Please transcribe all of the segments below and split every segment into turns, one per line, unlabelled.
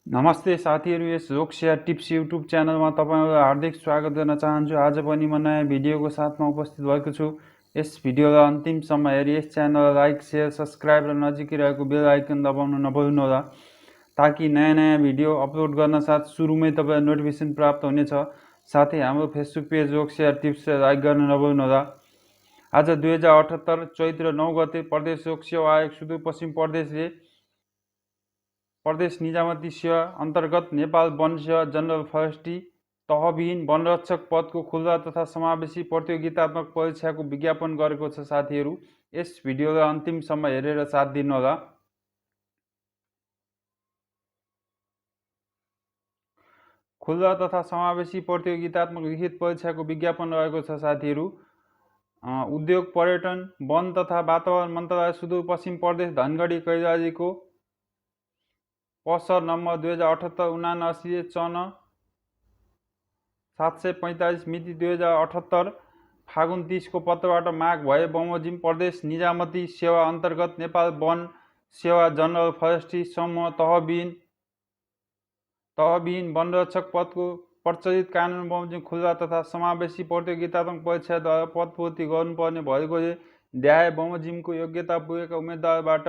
नमस्ते साथीहरू, यस जोक्सिया tips YouTube च्यानलमा तपाईँहरूलाई हार्दिक स्वागत गर्न चाहन्छु। आज पनि म नयाँ भिडियोको साथमा उपस्थित भएको छु। यस भिडियोलाई अन्तिमसम्म हेरी यस च्यानललाई लाइक, शेयर, सब्सक्राइब र नजिकै रहेको बेल आइकन दबाउन नभुल्नुहोला, ताकि नयाँ नयाँ भिडियो अपलोड गर्न साथ सुरुमै तपाईँलाई नोटिफिकेसन प्राप्त हुनेछ। साथै हाम्रो फेसबुक पेज जोक्सिया टिप्सलाई लाइक गर्न नभुल्नुहोला। आज 2078 चैत्र 9 गते प्रदेश जोक्सिया आयोग सुदूरपश्चिम प्रदेश निजामती सेवा अन्तर्गत नेपाल वन सेवा जनरल फरेस्ट्री तहविहीन वनरक्षक पदको खुल्ला तथा समावेशी प्रतियोगितात्मक परीक्षाको विज्ञापन गरेको छ। साथीहरू, यस भिडियोलाई अन्तिमसम्म हेरेर साथ दिनुहोला। खुल्ला तथा समावेशी प्रतियोगितात्मक लिखित परीक्षाको विज्ञापन रहेको छ। साथीहरू, उद्योग पर्यटन वन तथा वातावरण मन्त्रालय सुदूरपश्चिम प्रदेश धनगढी कैलालीको पसर नम्बर 2078-79 चन 745 मिति 2078 फागुन 30 को पत्रबाट माग भए बमोजिम प्रदेश निजामती सेवा अन्तर्गत नेपाल वन सेवा जनरल फरेस्ट्री समूह तहविहीन वनरक्षक पदको प्रचलित कानुन बमोजिम खुल्ला तथा समावेशी प्रतियोगितात्मक परीक्षाद्वारा पदपूर्ति गर्नुपर्ने भएकोले देहाय बमोजिमको योग्यता पुगेका उम्मेदवारबाट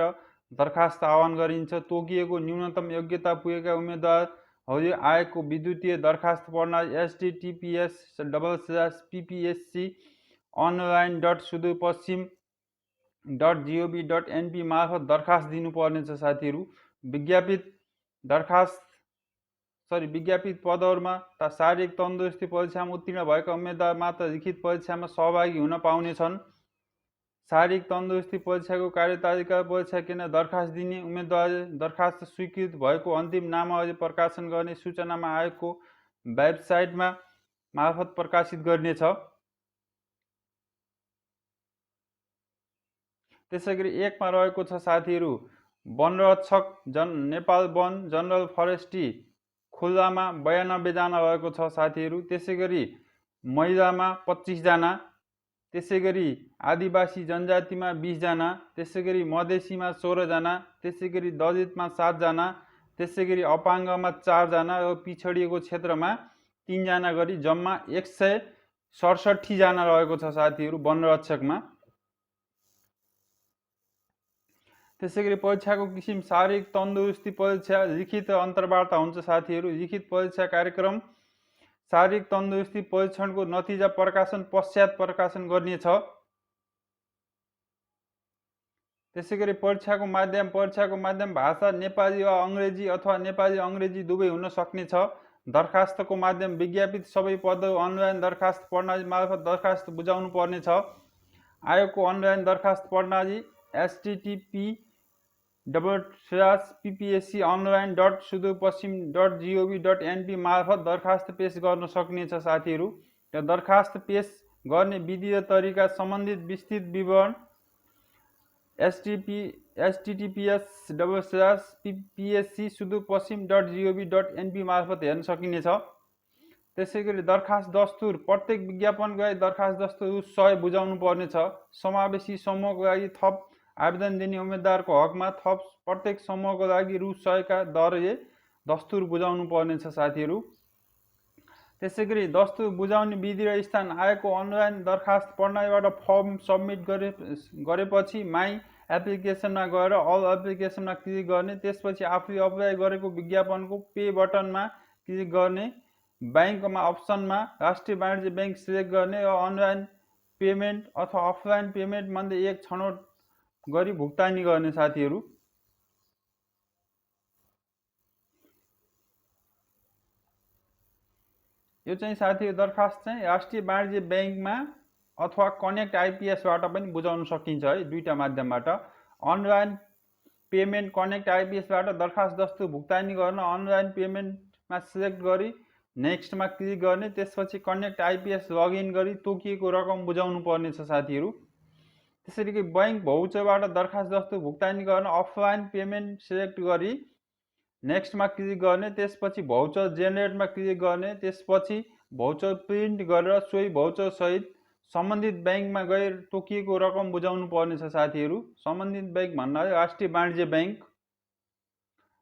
दरखास्त आह्वान गरिन्छ। तोकिएको न्यूनतम योग्यता पुगेका उम्मेदवारहरूले आयोगको विद्युतीय दरखास्त प्रणाली https://ppsc.online.sudoerpashchim.gov.np मार्फत दरखास्त दिनुपर्नेछ। साथीहरू, विज्ञापित पदहरूमा शारीरिक तन्दुरुस्ती परीक्षामा उत्तीर्ण भएका उम्मेदवार मात्र लिखित परीक्षामा सहभागी हुन पाउनेछन्। शारीरिक तन्दुरुस्ती परीक्षाको कार्यतालिका परीक्षा केन्द्र दरखास्त दिने उम्मेदवारले दरखास्त स्वीकृत भएको अन्तिम नामावली प्रकाशन गर्ने सूचनामा आयोगको वेबसाइटमा मार्फत प्रकाशित गरिनेछ। त्यसैगरी 1 मा रहेको छ। साथीहरू, वनरक्षक नेपाल वन जनरल फरेस्ट्री खुल्लामा 92 जना रहेको छ। साथीहरू, त्यसैगरी महिलामा 25 जना, त्यसैगरी आदिवासी जनजातिमा 20 जना, त्यसैगरी मधेसीमा 16 जना, त्यसैगरी दलितमा 7 जना, त्यसैगरी अपाङ्गमा 4 जना र पिछडिएको क्षेत्रमा 3 जना गरी जम्मा 167 जना रहेको छ। साथीहरू, वनरक्षकमा। त्यसैगरी परीक्षाको किसिम शारीरिक तन्दुरुस्ती परीक्षा लिखित र अन्तर्वार्ता हुन्छ। साथीहरू, लिखित परीक्षा कार्यक्रम शारीरिक तन्दुरुस्ती परीक्षणको नतिजा प्रकाशन पश्चात प्रकाशन गरिनेछ। त्यसैगरी परीक्षाको माध्यम भाषा नेपाली वा अङ्ग्रेजी अथवा नेपाली अङ्ग्रेजी दुवै हुन सक्नेछ। दरखास्तको माध्यम विज्ञापित सबै पदहरू अनलाइन दरखास्त प्रणाली मार्फत दरखास्त बुझाउनु पर्नेछ। आयोगको अनलाइन दरखास्त प्रणाली https://ppsconline.sudoerpashchim.gov.np मार्फत दरखास्त पेश गर्न सकिनेछ। साथीहरू, र दरखास्त पेश गर्ने विधि र तरिका सम्बन्धित विस्तृत विवरण https://ppsc.sudoerpashchim.gov.np मार्फत हेर्न सकिनेछ। त्यसैगरी दरखास्त दस्तुर प्रत्येक विज्ञापनको लागि दरखास्त दस्तुर रु 100 बुझाउनु पर्नेछ। समावेशी समूहको लागि थप आवेदन दिने उम्मेदवारको हकमा थप प्रत्येक समूहको लागि रु 100 का दरले दस्तुर बुझाउनु पर्नेछ। साथीहरू, त्यसैगरी दस्तुर बुझाउने विधि र स्थान आयोगको अनलाइन दरखास्त प्रणालीबाट फर्म सबमिट गरेपछि माई एप्लिकेसनमा गएर अल एप्लिकेसनमा क्लिक गर्ने, त्यसपछि आफूले अप्लाई गरेको विज्ञापनको पे बटनमा क्लिक गर्ने, ब्याङ्कमा अप्सनमा राष्ट्रिय वाणिज्य ब्याङ्क सिलेक्ट गर्ने र अनलाइन पेमेन्ट अथवा अफलाइन पेमेन्ट मध्ये एक छनौट गरी भुक्तानी गर्ने। साथीहरू, यो चाहिँ दरखास्त चाहिँ राष्ट्रिय वाणिज्य ब्याङ्कमा अथवा कनेक्ट आइपिएसबाट पनि बुझाउन सकिन्छ है, दुईटा माध्यमबाट। अनलाइन पेमेन्ट कनेक्ट आइपिएसबाट दरखास्त दस्तुर भुक्तानी गर्न अनलाइन पेमेन्टमा सिलेक्ट गरी नेक्स्टमा क्लिक गर्ने, त्यसपछि कनेक्ट आइपिएस लगइन गरी तोकिएको रकम बुझाउनु पर्नेछ। साथीहरू, त्यसरी बैंक भौचरबाट दरखास्त दस्तुर भुक्तानी गर्न अफलाइन पेमेन्ट सिलेक्ट गरी नेक्स्टमा क्लिक गर्ने, त्यसपछि भौचर जेनेरेटमा क्लिक गर्ने, त्यसपछि भौचर प्रिन्ट गरेर सोही भौचर सहित सम्बन्धित ब्याङ्कमा गएर तोकिएको रकम बुझाउनु पर्नेछ। साथीहरू, सम्बन्धित ब्याङ्क भन्नाले राष्ट्रिय वाणिज्य ब्याङ्क।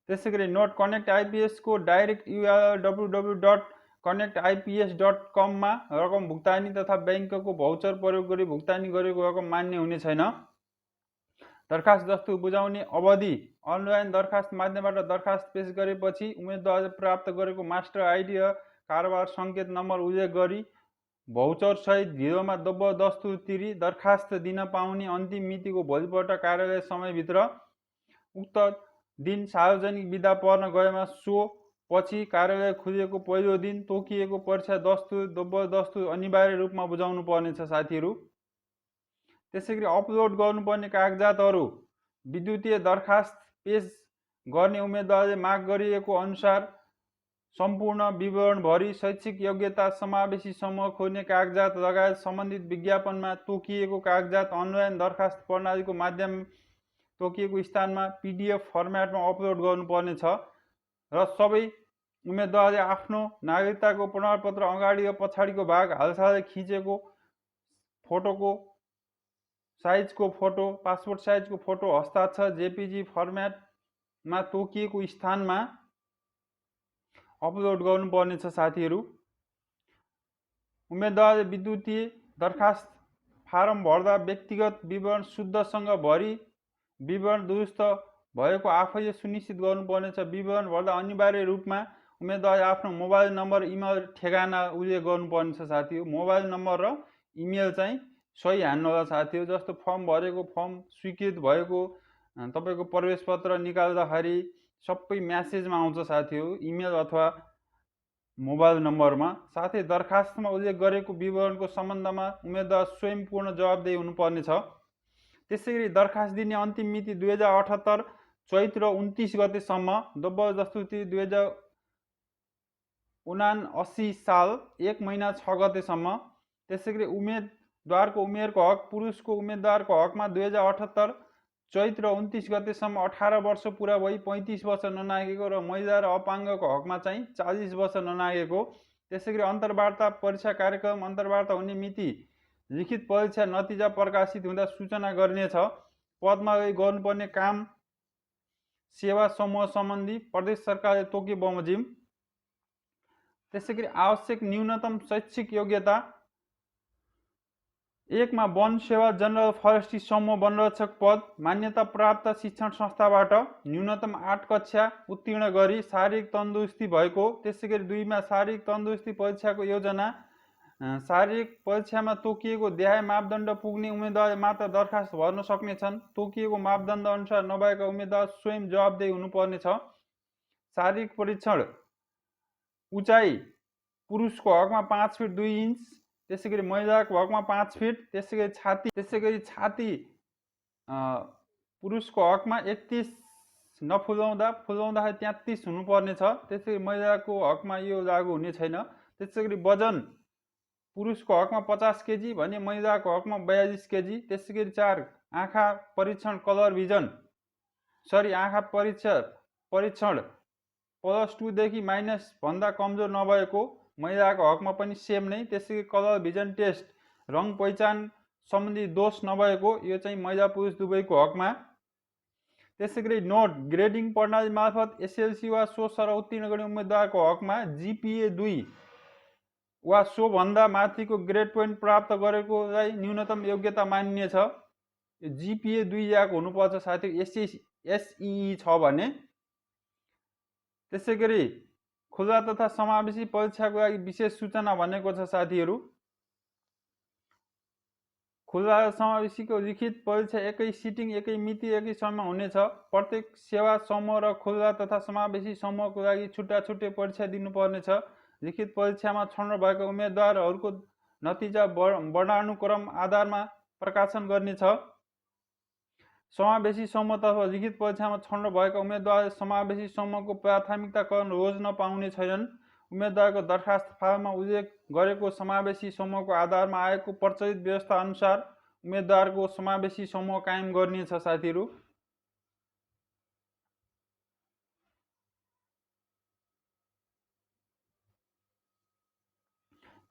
त्यसै गरी नोट कनेक्ट आइपिएसको डाइरेक्ट युआरएल www.connectips.com मा रकम भुक्तानी तथा ब्याङ्कको भाउचर प्रयोग गरी भुक्तानी गरेको रकम मान्य हुने छैन। दरखास्त दस्तुर बुझाउने अवधि अनलाइन दरखास्त माध्यमबाट दरखास्त पेश गरेपछि उम्मेदवारले प्राप्त गरेको मास्टर आइडी र कारोबार सङ्केत नम्बर उल्लेख गरी भाउचर सहित 0मा दब्ब दस्तुर तिरी दरखास्त दिन पाउने अन्तिम मितिको भोलिपल्ट कार्यालय समयभित्र उक्त दिन सार्वजनिक बिदा पर्न गएमा सो पछि कार्यालय खुलेको पहिलो दिन तोकिएको परीक्षा दस्तुर दब्ब दस्तुर अनिवार्य रूपमा बुझाउनु पर्नेछ साथीहरू। त्यसैगरी अपलोड गर्नुपर्ने कागजातहरू विद्युतीय दरखास्त पेश गर्ने उम्मेदवारले माग गरिएको अनुसार सम्पूर्ण विवरण भरी शैक्षिक योग्यता समावेशी समूह खोज्ने कागजात लगायत सम्बन्धित विज्ञापनमा तोकिएको कागजात अनलाइन दरखास्त प्रणालीको माध्यम तोकिएको स्थानमा पीडीएफ फर्मेटमा अपलोड गर्नुपर्ने छ र सबै उम्मेदवारले आफ्नो नागरिकताको प्रमाणपत्र अगाडि र पछाडिको भाग हालसालै खिचेको फोटोको साइजको फोटो पासपोर्ट साइजको फोटो हस्ताक्षर जेपीजी फर्मेटमा तोकिएको स्थानमा अपलोड गर्नुपर्नेछ साथीहरू। उम्मेदवारले विद्युतीय दरखास्त फारम भर्दा व्यक्तिगत विवरण शुद्धसँग भरी विवरण दुरुस्त भएको आफैले सुनिश्चित गर्नुपर्नेछ। विवरण भर्दा अनिवार्य रूपमा उम्मेदवारले आफ्नो मोबाइल नम्बर इमेल ठेगाना उल्लेख गर्नुपर्नेछ साथीहरू। मोबाइल नम्बर र इमेल चाहिँ सही हान्नु होला साथीहरू। जस्तो फर्म भरेको फर्म स्वीकृत भएको तपाईँको प्रवेश पत्र निकाल्दाखेरि सबै म्यासेजमा आउँछ साथीहरू इमेल अथवा मोबाइल नम्बरमा। साथै दरखास्तमा उल्लेख गरेको विवरणको सम्बन्धमा उम्मेदवार स्वयं पूर्ण जवाबदेही हुनुपर्नेछ। त्यसैगरी दरखास्त दिने अन्तिम मिति 2078 चैत्र 29 गतेसम्म दब्ब दस्तुर 2079 साल 1 महिना 6 गतेसम्म। त्यसैगरी उम्मेदवारको उमेरको हक पुरुषको उम्मेदवारको हकमा 2078 चैत्र 29 गतेसम्म 18 वर्ष पुरा भई 35 वर्ष ननागेको र महिला र अपाङ्गको हकमा चाहिँ 40 वर्ष ननागेको। त्यसैगरी अन्तर्वार्ता परीक्षा कार्यक्रम अन्तर्वार्ता हुने मिति लिखित परीक्षा नतिजा प्रकाशित हुँदा सूचना गरिनेछ। पदमा गर्नुपर्ने काम सेवा समूह सम्बन्धी प्रदेश सरकारले तोके बमोजिम। त्यसैगरी आवश्यक न्यूनतम शैक्षिक योग्यता 1 मा वन सेवा जनरल फरेस्ट्री समूह वनरक्षक पद मान्यता प्राप्त शिक्षण संस्थाबाट न्यूनतम 8 कक्षा उत्तीर्ण गरी शारीरिक तन्दुरुस्ती भएको। त्यसैगरी 2 मा शारीरिक तन्दुरुस्ती परीक्षाको योजना शारीरिक परीक्षामा तोकिएको देहाय मापदण्ड पुग्ने उम्मेदवारले मात्र दरखास्त भर्न सक्नेछन्। तोकिएको मापदण्ड अनुसार नभएका उम्मेदवार स्वयं जवाबदेही हुनुपर्नेछ। शारीरिक परीक्षण उचाइ पुरुषको हकमा 5 फिट 2 इन्च त्यसैगरी महिलाको हकमा 5 फिट। त्यसैगरी छाती पुरुषको हकमा 31 नफुलाउँदा फुलाउँदाखेरि 33 हुनुपर्नेछ। त्यसैगरी महिलाको हकमा यो लागू हुने छैन। त्यसैगरी वजन पुरुषको हकमा 50 केजी भने महिलाको हकमा 42 केजी। त्यसैगरी 4 आँखा परीक्षण कलर भिजन आँखा परीक्षण +2 देखि माइनस भन्दा कमजोर नभएको महिलाको हकमा पनि सेम नै। त्यसैगरी कलर भिजन टेस्ट रङ पहिचान सम्बन्धी दोष नभएको यो चाहिँ महिला पुरुष दुवैको हकमा। त्यसैगरी नोट ग्रेडिङ प्रणाली मार्फत एसएलसी वा सो सर उत्तीर्ण गर्ने उम्मेदवारको हकमा जीपीए 2 वा सो भन्दा माथिको ग्रेड पोइन्ट प्राप्त गरेकोलाई न्यूनतम योग्यता मानिनेछ। जीपीए 2 याको हुनुपर्छ साथी एसई छ भने। त्यसैगरी खुला तथा समावेशी परीक्षाको लागि विशेष सूचना भनेको छ साथीहरू। खुला र समावेशीको लिखित परीक्षा एकै सिटिङ एकै मिति एकै समयमा हुनेछ। प्रत्येक सेवा समूह र खुला तथा समावेशी समूहको लागि छुट्टा छुट्टै परीक्षा दिनुपर्नेछ। लिखित परीक्षामा छनौट भएका उम्मेदवारहरूको नतिजा वर्णानुक्रम आधारमा प्रकाशन गर्नेछ। समावेशी समूहतर्फ लिखित परीक्षामा छनौट भएका उम्मेदवारले समावेशी समूहको प्राथमिकताकरण रोज्न पाउने छैनन्। उम्मेदवारको दरखास्त फारममा उल्लेख गरेको समावेशी समूहको आधारमा आएको प्रचलित व्यवस्था अनुसार उम्मेदवारको समावेशी समूह कायम गरिनेछ साथीहरू।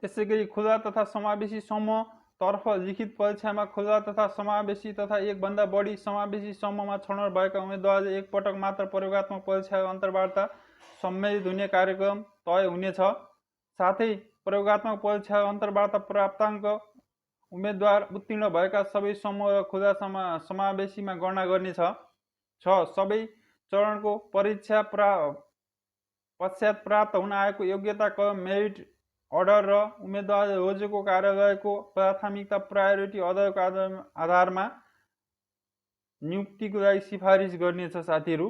त्यसैगरी खुला तथा समावेशी समूह तर्फ लिखित परीक्षामा खुला तथा समावेशी तथा एकभन्दा बढी समावेशी समूहमा छनौट भएका उम्मेदवारले एकपटक मात्र प्रयोगात्मक परीक्षाको अन्तर्वार्ता सम्मिलित हुने कार्यक्रम तय हुनेछ। साथै प्रयोगात्मक परीक्षा अन्तर्वार्ता प्राप्ताङ्क उम्मेदवार उत्तीर्ण भएका सबै समूह र खुला समावेशीमा गणना गर्नेछ। 6. सबै चरणको परीक्षा पश्चात प्राप्त हुन आएको योग्यता क्रम मेरिट अर्डर र उम्मेदवारले रोजेको कार्यालयको प्राथमिकता प्रायोरिटी अर्डरको आधारमा नियुक्तिको लागि सिफारिस गर्नेछ साथीहरू।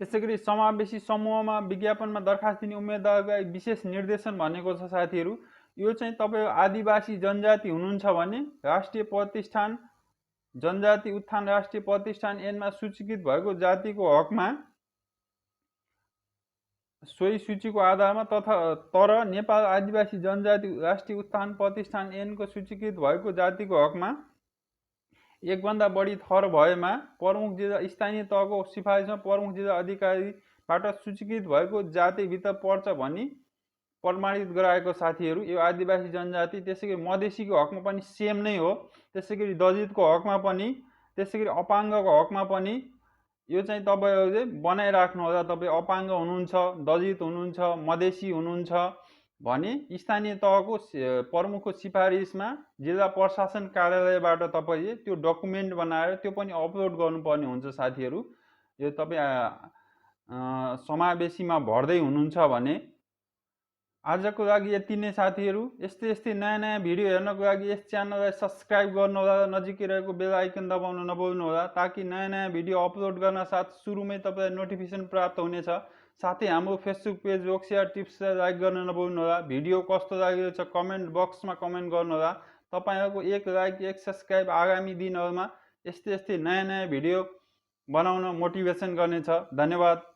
त्यसैगरी समावेशी समूहमा विज्ञापनमा दरखास्त दिने उम्मेदवारको लागि विशेष निर्देशन भनेको छ साथीहरू। यो चाहिँ तपाईँ आदिवासी जनजाति हुनुहुन्छ भने राष्ट्रिय प्रतिष्ठान जनजाति उत्थान राष्ट्रिय प्रतिष्ठान ऐनमा सूचीकृत भएको जातिको हकमा सोही सूचीको आधारमा तर नेपाल आदिवासी जनजाति राष्ट्रिय उत्थान प्रतिष्ठान ऐनको सूचीकृत भएको जातिको हकमा एकभन्दा बढी थर भएमा प्रमुख जिल्ला स्थानीय तहको सिफारिसमा प्रमुख जिल्ला अधिकारीबाट सूचीकृत भएको जातिभित्र पर्छ भनी प्रमाणित गराएको साथीहरू। यो आदिवासी जनजाति त्यसैगरी मधेसीको हकमा पनि सेम नै हो। त्यसैगरी दलितको हकमा पनि, त्यसैगरी अपाङ्गको हकमा पनि यो चाहिँ तपाईँहरूले बनाइराख्नु होला। तपाईँ अपाङ्ग हुनुहुन्छ, दलित हुनुहुन्छ, मधेसी हुनुहुन्छ भने स्थानीय तहको प्रमुखको सिफारिसमा जिल्ला प्रशासन कार्यालयबाट तपाईँले त्यो डकुमेन्ट बनाएर त्यो पनि अपलोड गर्नुपर्ने हुन्छ साथीहरू। यो तपाईँ समावेशीमा भर्दै हुनुहुन्छ भने। आजको लागि यति नै साथीहरू। यस्तै नयाँ भिडियो हेर्नको लागि यस च्यानललाई सब्सक्राइब गर्नुहोला, नजिकै रहेको बेल आइकन दबाउन नभुल्नुहोला ताकि नयाँ भिडियो अपलोड गर्न साथ सुरुमै तपाईँलाई नोटिफिकेसन प्राप्त हुनेछ। साथै हाम्रो फेसबुक पेज रोक्सिया टिप्सलाई लाइक गर्न नभुल्नुहोला। भिडियो कस्तो लागेको छ कमेन्ट बक्समा कमेन्ट गर्नुहोला। तपाईँहरूको एक लाइक एक सब्सक्राइब आगामी दिनहरूमा यस्तै नयाँ भिडियो बनाउन मोटिभेसन गर्नेछ। धन्यवाद।